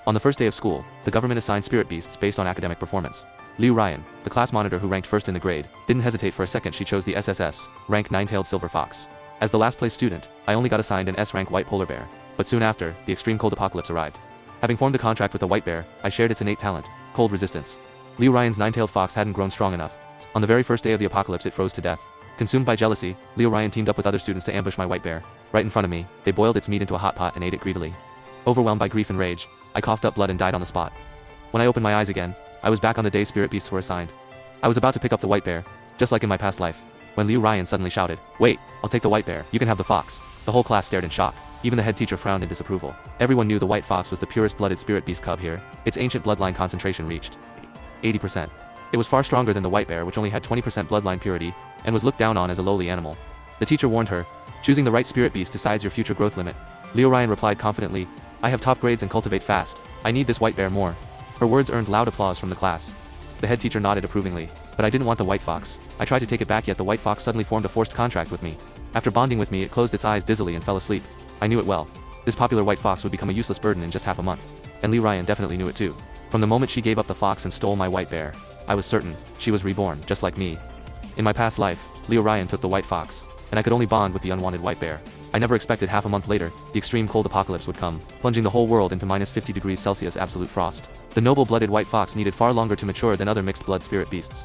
On the first day of school, the government assigned spirit beasts based on academic performance. Liu Ryan, the class monitor who ranked first in the grade, didn't hesitate for a second. She chose the SSS-rank 9-tailed silver fox. As the last place student, I only got assigned an S-rank white polar bear, but soon after, the extreme cold apocalypse arrived. Having formed a contract with the white bear, I shared its innate talent, cold resistance. Liu Ryan's 9-tailed fox hadn't grown strong enough. On the very first day of the apocalypse, it froze to death. Consumed by jealousy, Liu Ryan teamed up with other students to ambush my white bear. Right in front of me, they boiled its meat into a hot pot and ate it greedily. Overwhelmed by grief and rage, I coughed up blood and died on the spot. When I opened my eyes again, I was back on the day spirit beasts were assigned. I was about to pick up the white bear, just like in my past life, when Liu Ryan suddenly shouted, "Wait, I'll take the white bear, you can have the fox." The whole class stared in shock. Even the head teacher frowned in disapproval. Everyone knew the white fox was the purest blooded spirit beast cub here. Its ancient bloodline concentration reached 80%. It was far stronger than the white bear, which only had 20% bloodline purity, and was looked down on as a lowly animal. The teacher warned her, "Choosing the right spirit beast decides your future growth limit." Liu Ryan replied confidently, "I have top grades and cultivate fast. I need this white bear more." Her words earned loud applause from the class. The head teacher nodded approvingly, but I didn't want the white fox. I tried to take it back, yet the white fox suddenly formed a forced contract with me. After bonding with me, it closed its eyes dizzily and fell asleep. I knew it well. This popular white fox would become a useless burden in just half a month. And Liu Ryan definitely knew it too. From the moment she gave up the fox and stole my white bear, I was certain she was reborn, just like me. In my past life, Liu Ryan took the white fox, and I could only bond with the unwanted white bear. I never expected half a month later, the extreme cold apocalypse would come, plunging the whole world into minus 50 degrees Celsius absolute frost. The noble-blooded white fox needed far longer to mature than other mixed-blood spirit beasts.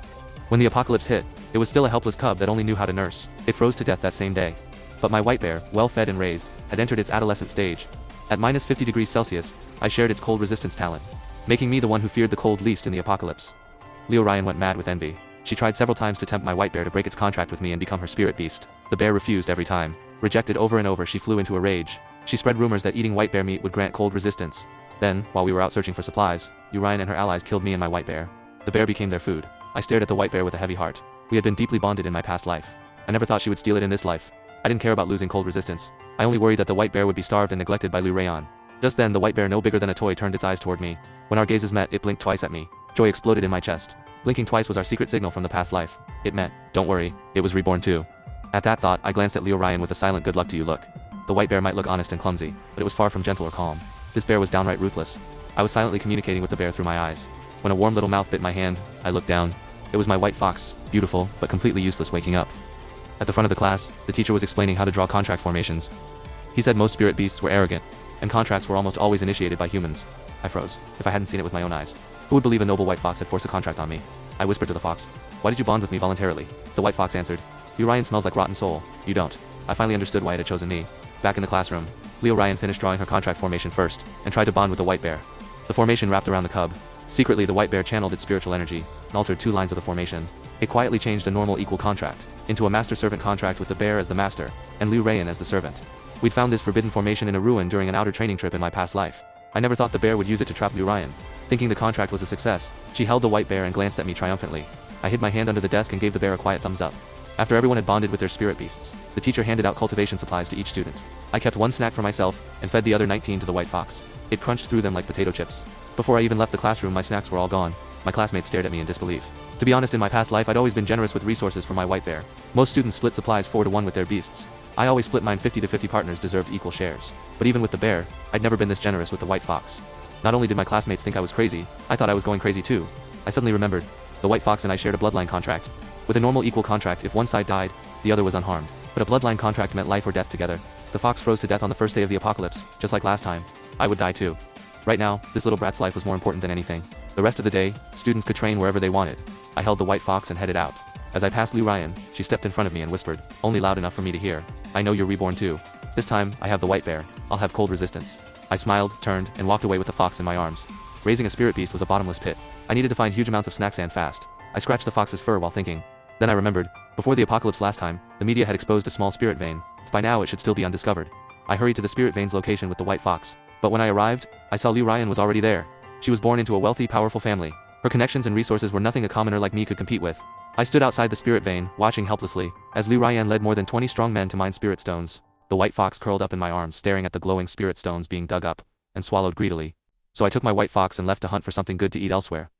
When the apocalypse hit, it was still a helpless cub that only knew how to nurse. It froze to death that same day. But my white bear, well fed and raised, had entered its adolescent stage. At minus 50 degrees Celsius, I shared its cold resistance talent, making me the one who feared the cold least in the apocalypse. Liu Ryan went mad with envy. She tried several times to tempt my white bear to break its contract with me and become her spirit beast. The bear refused every time. Rejected over and over, she flew into a rage. She spread rumors that eating white bear meat would grant cold resistance. Then, while we were out searching for supplies, Liu Ryan and her allies killed me and my white bear. The bear became their food. I stared at the white bear with a heavy heart. We had been deeply bonded in my past life. I never thought she would steal it in this life. I didn't care about losing cold resistance. I only worried that the white bear would be starved and neglected by Liu Ryan. Just then, the white bear, no bigger than a toy, turned its eyes toward me. When our gazes met, it blinked twice at me. Joy exploded in my chest. Blinking twice was our secret signal from the past life. It meant, "Don't worry, it was reborn too." At that thought, I glanced at Liu Ryan with a silent "good luck to you" look. The white bear might look honest and clumsy, but it was far from gentle or calm. This bear was downright ruthless. I was silently communicating with the bear through my eyes. When a warm little mouth bit my hand, I looked down. It was my white fox, beautiful, but completely useless, waking up. At the front of the class, the teacher was explaining how to draw contract formations. He said most spirit beasts were arrogant, and contracts were almost always initiated by humans. I froze. If I hadn't seen it with my own eyes, who would believe a noble white fox had forced a contract on me? I whispered to the fox, "Why did you bond with me voluntarily?" The white fox answered, "Liu Ryan smells like rotten soul. You don't." I finally understood why it had chosen me. Back in the classroom, Liu Ryan finished drawing her contract formation first, and tried to bond with the white bear. The formation wrapped around the cub. Secretly, the white bear channeled its spiritual energy, and altered 2 lines of the formation. It quietly changed a normal equal contract into a master-servant contract with the bear as the master, and Liu Ryan as the servant. We'd found this forbidden formation in a ruin during an outer training trip in my past life. I never thought the bear would use it to trap Liu Ryan. Thinking the contract was a success, she held the white bear and glanced at me triumphantly. I hid my hand under the desk and gave the bear a quiet thumbs up. After everyone had bonded with their spirit beasts, the teacher handed out cultivation supplies to each student. I kept 1 snack for myself, and fed the other 19 to the white fox. It crunched through them like potato chips. Before I even left the classroom, my snacks were all gone. My classmates stared at me in disbelief. To be honest, in my past life, I'd always been generous with resources for my white bear. Most students split supplies 4 to 1 with their beasts. I always split mine 50 to 50. Partners deserved equal shares. But even with the bear, I'd never been this generous with the white fox. Not only did my classmates think I was crazy, I thought I was going crazy too. I suddenly remembered. The white fox and I shared a bloodline contract. With a normal equal contract, if one side died, the other was unharmed. But a bloodline contract meant life or death together. The fox froze to death on the first day of the apocalypse, just like last time. I would die too. Right now, this little brat's life was more important than anything. The rest of the day, students could train wherever they wanted. I held the white fox and headed out. As I passed Liu Ryan, she stepped in front of me and whispered, only loud enough for me to hear, "I know you're reborn too. This time, I have the white bear. I'll have cold resistance." I smiled, turned, and walked away with the fox in my arms. Raising a spirit beast was a bottomless pit. I needed to find huge amounts of snack sand fast. I scratched the fox's fur while thinking. Then I remembered, before the apocalypse last time, the media had exposed a small spirit vein. By now it should still be undiscovered. I hurried to the spirit vein's location with the white fox. But when I arrived, I saw Liu Ryan was already there. She was born into a wealthy, powerful family. Her connections and resources were nothing a commoner like me could compete with. I stood outside the spirit vein, watching helplessly, as Liu Ryan led more than 20 strong men to mine spirit stones. The white fox curled up in my arms, staring at the glowing spirit stones being dug up, and swallowed greedily. So I took my white fox and left to hunt for something good to eat elsewhere.